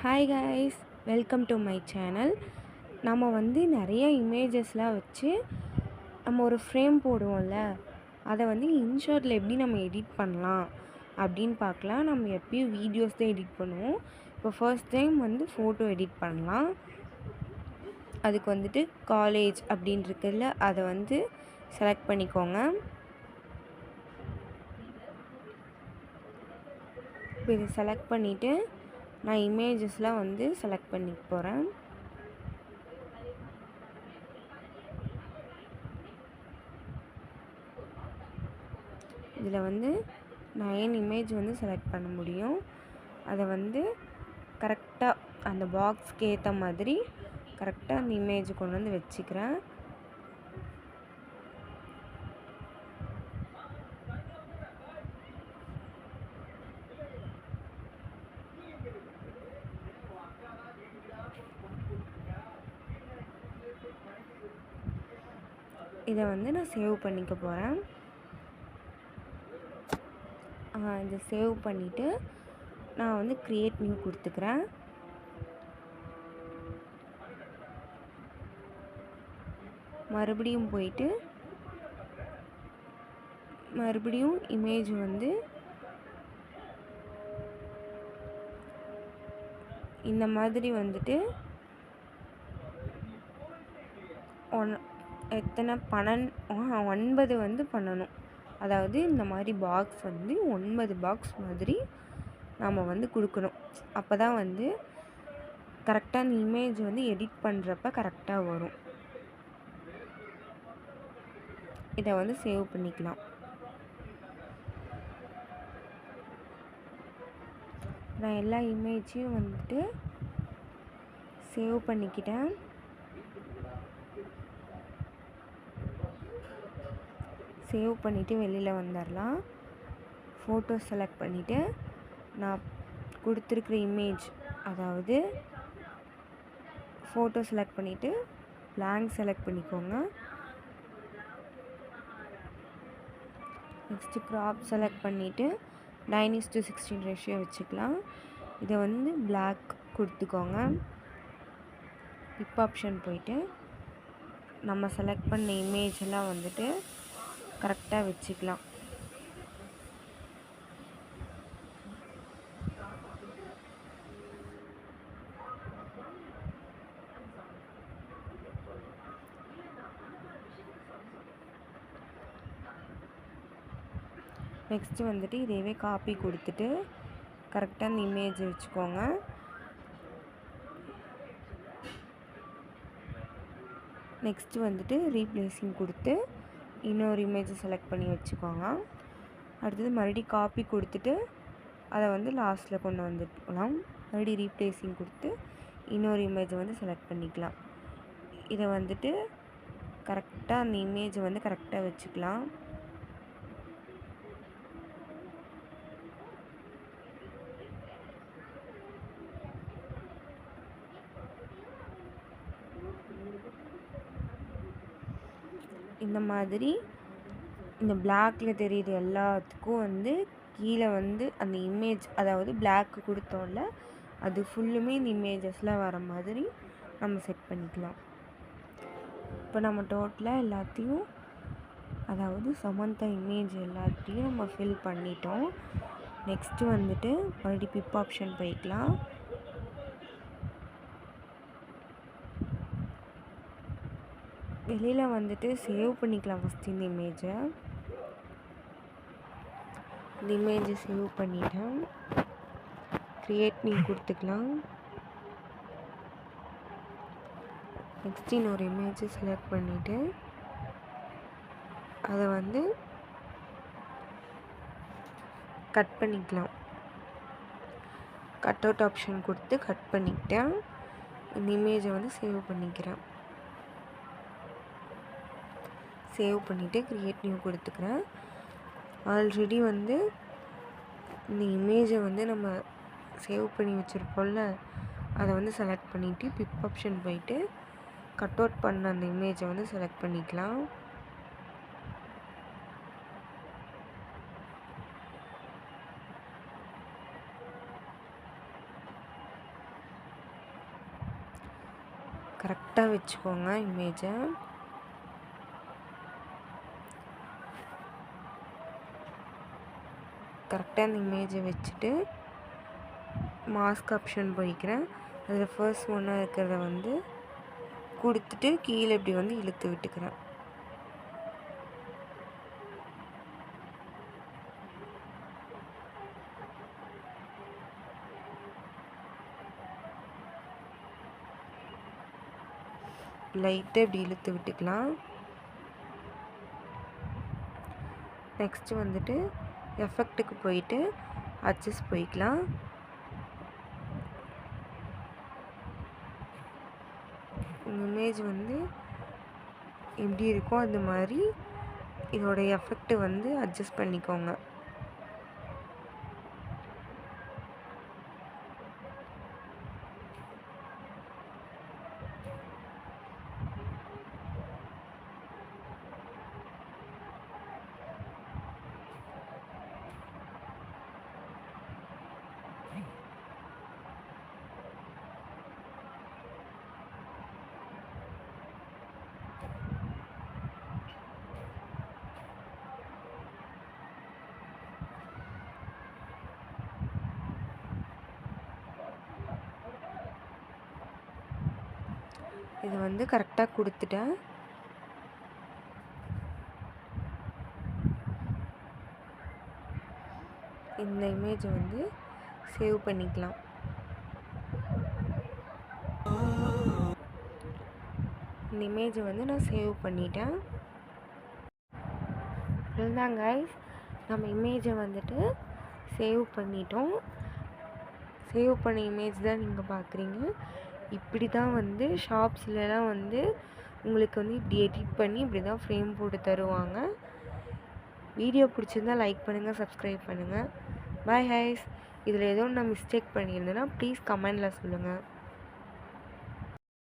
Hi guys, welcome to my channel. நம்ம வந்து நிறைய இமேஜஸ்லாம் வச்சு நம்ம ஒரு ஃப்ரேம் போடுவோம்ல, அதை வந்து இன்ஷாட்டில் எப்படி நம்ம எடிட் பண்ணலாம் அப்படின்னு பார்க்கலாம். நம்ம எப்பயும் வீடியோஸ் தான் எடிட் பண்ணுவோம். இப்போ ஃபர்ஸ்ட் டைம் வந்து ஃபோட்டோ எடிட் பண்ணலாம். அதுக்கு வந்துட்டு காலேஜ் அப்படின்னு இருக்குல்ல, அதை வந்து செலக்ட் பண்ணிக்கோங்க. இப்போ இதை செலக்ட் பண்ணிவிட்டு நான் இமேஜஸ்லாம் வந்து செலக்ட் பண்ணிக்க போகிறேன். இதில் வந்து 9 இமேஜ் வந்து செலக்ட் பண்ண முடியும். அதை வந்து கரெக்டாக அந்த பாக்ஸ்க்கு ஏற்ற மாதிரி கரெக்டாக அந்த இமேஜ் கொண்டு வந்து வச்சுக்கிறேன். இதை வந்து நான் சேவ் பண்ணிக்க போகிறேன். இதை சேவ் பண்ணிவிட்டு நான் வந்து க்ரியேட் நியூ கொடுத்துக்கிறேன். மறுபடியும் போயிட்டு மறுபடியும் இமேஜ் வந்து இந்த மாதிரி வந்துட்டு எத்தனை 9 வந்து பண்ணணும். அதாவது இந்த மாதிரி பாக்ஸ் வந்து 9 பாக்ஸ் மாதிரி நாம் வந்து கொடுக்கணும். அப்போ தான் வந்து கரெக்டாக அந்த இமேஜ் வந்து எடிட் பண்ணுறப்ப கரெக்டாக வரும். இதை வந்து சேவ் பண்ணிக்கலாம். நான் எல்லா இமேஜையும் வந்துட்டு சேவ் பண்ணிக்கிட்டேன். சேவ் பண்ணிவிட்டு வெளியில் வந்துடலாம். ஃபோட்டோ செலக்ட் பண்ணிவிட்டு நான் கொடுத்துருக்குற இமேஜ், அதாவது ஃபோட்டோ செலக்ட் பண்ணிவிட்டு blank செலக்ட் பண்ணிக்கோங்க. நெக்ஸ்ட்டு க்ராப் செலக்ட் பண்ணிவிட்டு 9:16 ரேஷியோ வச்சுக்கலாம். இதை வந்து black கொடுத்துக்கோங்க. பிக் ஆப்ஷன் போயிட்டு நம்ம செலக்ட் பண்ண இமேஜ் எல்லாம் வந்துட்டு கரெக்டாக வச்சுக்கலாம். நெக்ஸ்ட்டு வந்துட்டு இதேவே காப்பி கொடுத்துட்டு கரெக்டாக அந்த இமேஜ் வச்சுக்கோங்க. நெக்ஸ்ட்டு வந்துட்டு ரீப்ளேஸிங் கொடுத்து இன்னொரு இமேஜை செலக்ட் பண்ணி வச்சுக்கோங்க. அடுத்தது மறுபடியும் காப்பி கொடுத்துட்டு அதை வந்து லாஸ்ட்டில் கொண்டு வந்துக்கலாம். மறுபடியும் ரீப்ளேஸிங் கொடுத்து இன்னொரு இமேஜை வந்து செலக்ட் பண்ணிக்கலாம். இதை வந்துட்டு கரெக்டாக அந்த இமேஜை வந்து கரெக்டாக வச்சுக்கலாம். இந்த மாதிரி இந்த பிளாக்ல தெரியுது எல்லாத்துக்கும் வந்து கீழே வந்து அந்த இமேஜ், அதாவது பிளாக் கொடுத்தோம்ல, அது ஃபுல்லுமே இந்த இமேஜஸ்லாம் வர மாதிரி நம்ம செட் பண்ணிக்கலாம். இப்போ நம்ம டோட்டலாக எல்லாத்தையும், அதாவது சமந்தா இமேஜ் எல்லாத்தையும் நம்ம ஃபில் பண்ணிட்டோம். நெக்ஸ்ட்டு வந்துட்டு மறுபடியும் பிப் ஆப்ஷன் போய்க்கலாம். வெளியில் வந்துட்டு சேவ் பண்ணிக்கலாம். ஃபஸ்ட்டு இந்த இமேஜை சேவ் பண்ணிட்டேன். க்ரியேட் நியூ கொடுத்துக்கலாம். நெக்ஸ்ட் இன்னொரு இமேஜை செலக்ட் பண்ணிவிட்டு அதை வந்து கட் பண்ணிக்கலாம். கட் அவுட் ஆப்ஷன் கொடுத்து கட் பண்ணிக்கிட்டேன். இந்த இமேஜை வந்து சேவ் பண்ணிக்கிறேன். சேவ் பண்ணிவிட்டு க்ரியேட் நியூ கொடுத்துக்கிறேன். ஆல்ரெடி வந்து இந்த இமேஜை வந்து நம்ம சேவ் பண்ணி வச்சுருப்போம்ல, அதை வந்து செலக்ட் பண்ணிவிட்டு பிக் ஆப்ஷன் போயிட்டு கட் அவுட் பண்ண அந்த இமேஜை வந்து செலக்ட் பண்ணிக்கலாம். கரெக்டாக வச்சுக்கோங்க இமேஜை. கரெக்டாக அந்த இமேஜை வச்சுட்டு மாஸ்க் ஆப்ஷன் போய்க்கிறேன். அதில் ஃபர்ஸ்ட் ஒன்னாக இருக்கிறத வந்து கொடுத்துட்டு கீழே இப்படி வந்து இழுத்து விட்டுக்கிறேன். லைட்டாக இப்படி இழுத்து விட்டுக்கலாம். நெக்ஸ்ட்டு வந்துட்டு எஃபெக்ட்டுக்கு போயிட்டு அட்ஜஸ்ட் போய்க்கலாம். இமேஜ் வந்து எப்படி இருக்கோ அது மாதிரி இதோட எஃபெக்ட் வந்து அட்ஜஸ்ட் பண்ணிக்கோங்க. இது வந்து கரெக்டாக கொடுத்துட்டேன். இந்த இமேஜை வந்து சேவ் பண்ணிக்கலாம். இந்த இமேஜை வந்து நான் சேவ் பண்ணிட்டேன். இதுதான் கைஸ், நம்ம இமேஜை வந்துட்டு சேவ் பண்ணிட்டோம். சேவ் பண்ண இமேஜ் தான் நீங்கள் பார்க்குறீங்க. இப்படி தான் வந்து ஷாப்ஸ்லலாம் வந்து உங்களுக்கு வந்து இப்படி எடிட் பண்ணி இப்படி தான் ஃப்ரேம் போட்டு தருவாங்க. வீடியோ பிடிச்சிருந்தால் லைக் பண்ணுங்கள், சப்ஸ்கிரைப் பண்ணுங்கள். Bye guys. இதில் ஏதோ நான் மிஸ்டேக் பண்ணியிருந்தேன்னா ப்ளீஸ் கமெண்டில் சொல்லுங்கள்.